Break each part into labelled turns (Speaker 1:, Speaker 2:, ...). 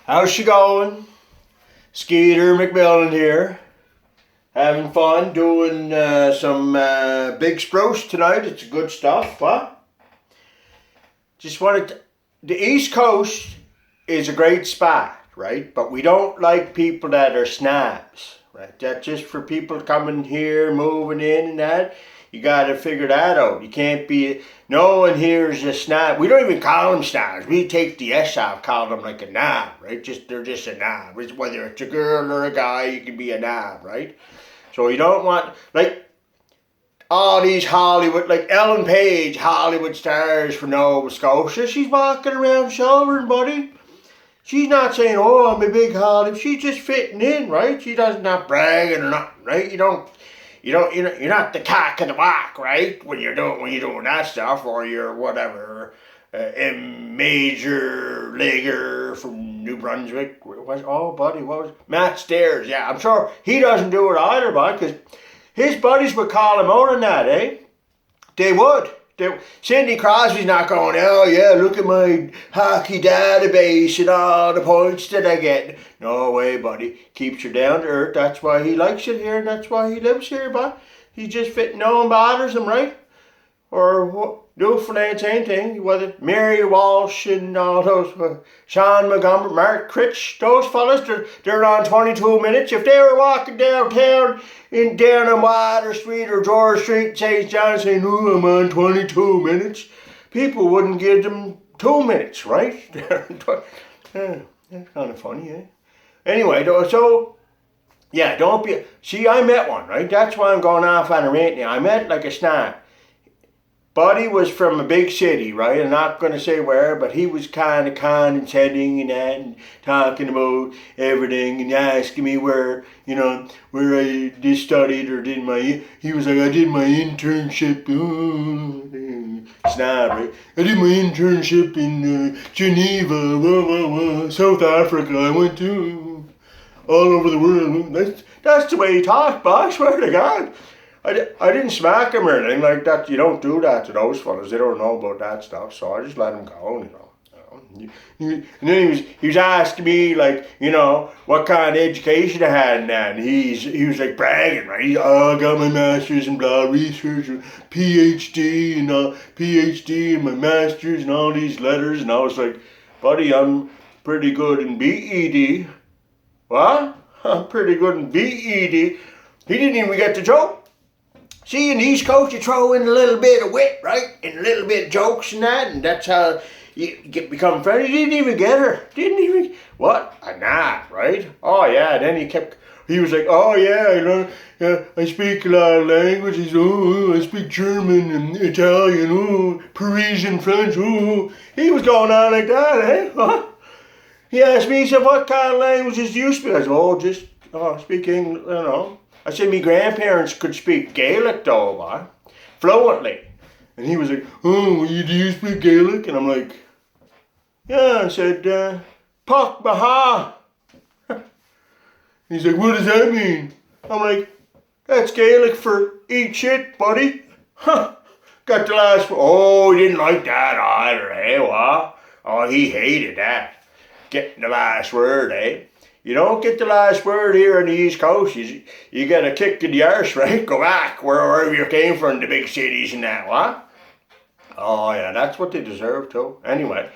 Speaker 1: How's she going? Skeeter McMillan here. Having fun doing some big spruce tonight. It's good stuff, what? Just wanted to, the East Coast is a great spot, right? But we don't like people that are snobs, right? That's just for people coming here, moving in and that. You gotta figure that out. You can't be, no one here is a snob. We don't even call them snobs. We take the S off, call them like a knob, right? They're just a knob. Whether it's a girl or a guy, you can be a knob, right? So you don't want, like, all these Hollywood, like Ellen Page, Hollywood stars from Nova Scotia. She's walking around showering, buddy. She's not saying, oh, I'm a big Hollywood. She's just fitting in, right? She does not bragging or nothing, right? You're not the cock of the walk, right? When you're doing that stuff, or you're whatever, a major leaguer from New Brunswick. What was Matt Stairs? Yeah, I'm sure he doesn't do it either, bud, because his buddies would call him out on that, eh? They would. Sidney Crosby's not going, oh yeah, look at my hockey database and all the points that I get. No way, buddy. Keeps you down to earth. That's why he likes it here and that's why he lives here, bud. He's just fit. No one bothers him, right? Or Newfoundland, same thing. Whether Mary Walsh and all those, Sean Montgomery, Mark Critch, those fellas, they're on 22 minutes. If they were walking downtown down on Water Street or George Street, St. John, saying, oh, I'm on 22 minutes, people wouldn't give them 2 minutes, right? Yeah, that's kind of funny, eh? Anyway, so, yeah, don't be, see, I met one, right? That's why I'm going off on a rant now. I met like a snob. Buddy was from a big city, right? I'm not going to say where, but he was kind of condescending and that, and talking about everything and asking me where I just studied or did my, he was like, I did my internship, snob, right? I did my internship in Geneva, South Africa. I went to all over the world. That's the way he talked, boss, I swear to God. I didn't smack him or anything like that. You don't do that to those fellas. They don't know about that stuff. So I just let him go, And then he was asking me, like, what kind of education I had and that. And he was like bragging, right? I got my master's in blah research, PhD and my master's and all these letters. And I was like, buddy, I'm pretty good in BED. What? I'm pretty good in BED. He didn't even get the joke. See, in the East Coast, you throw in a little bit of wit, right? And a little bit of jokes and that, and that's how you become friends. He didn't even get her. What? A knob, right? Oh, yeah. Then he was like, oh, yeah, I speak a lot of languages. Oh, I speak German and Italian. Parisian French. He was going on like that, eh? Huh? He asked me, he said, what kind of languages do you speak? I said, I speak English, I said, my grandparents could speak Gaelic though, fluently. And he was like, oh, do you speak Gaelic? And I'm like, yeah. I said, Puck Maha. He's like, what does that mean? I'm like, that's Gaelic for eat shit, buddy. Huh. Got the last word. Oh, he didn't like that either, eh? What? Oh, he hated that. Getting the last word, eh? You don't get the last word here on the East Coast. You get a kick in the arse, right? Go back wherever you came from, the big cities and that, what? Oh, yeah, that's what they deserve too. Anyway,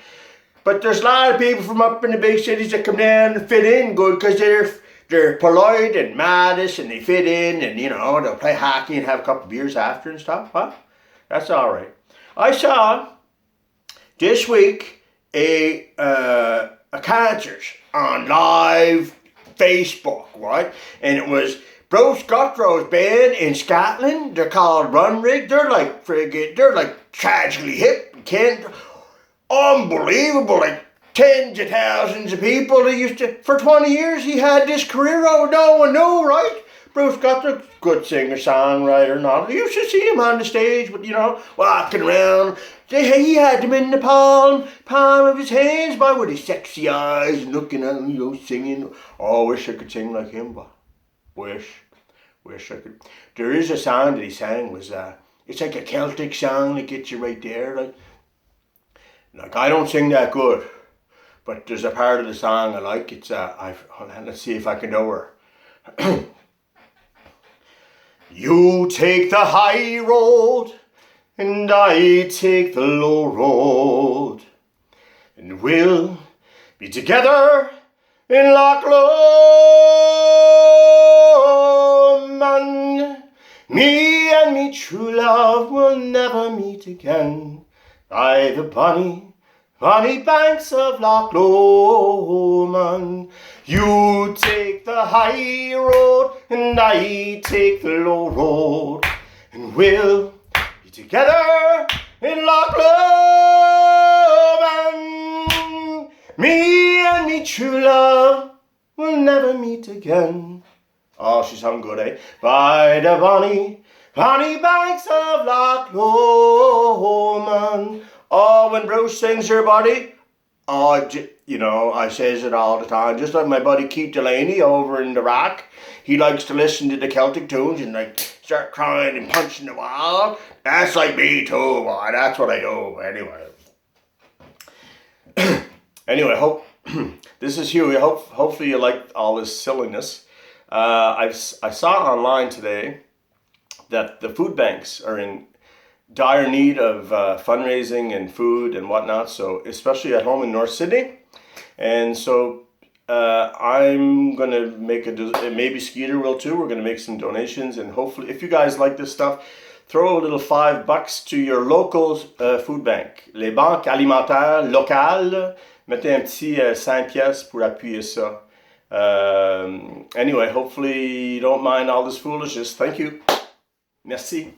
Speaker 1: but there's a lot of people from up in the big cities that come down and fit in good because they're polite and modest and they fit in and, they'll play hockey and have a couple of beers after and stuff, huh? That's all right. I saw this week a concert on live Facebook, right? And it was Bruce Guthrow's band in Scotland. They're called Run Rig. They're like tragically hip. Unbelievable, like tens of thousands of people. For 20 years he had this career out no one knew, right? Bruce Guthrie, good singer, songwriter, and all. You should see him on the stage, but walking around. He had them in the palm of his hands, boy, with his sexy eyes, and looking at him, singing. Oh, wish I could sing like him, but wish I could. There is a song that he sang it's like a Celtic song that gets you right there, like I don't sing that good, But there's a part of the song I like. It's hold on, let's see if I can know her. You take the high road, and I take the low road, and we'll be together in Loch Lomond. Me and me true love will never meet again by the bonny banks of Loch Lomond. You take the high road and I take the low road, and we'll be together in Loch Lomond. Me and me true love will never meet again. Oh, she sung good, eh? By the bonny banks of Loch Lomond. Oh, when Bruce sings her, buddy, oh, you know, I says it all the time. Just like my buddy Keith Delaney over in the Rock. He likes to listen to the Celtic tunes and like start crying and punching the wall. That's like me too, boy. That's what I do. Anyway, hope this is Huey. Hopefully you like all this silliness. I saw online today that the food banks are in dire need of fundraising and food and whatnot, so especially at home in North Sydney. And so I'm going to make maybe Skeeter will too. We're going to make some donations, and hopefully if you guys like this stuff, throw a little $5 to your local food bank. Les banques alimentaires locales, mettez un petit 5 pièces pour appuyer ça. Anyway, hopefully you don't mind all this foolishness. Thank you. Merci.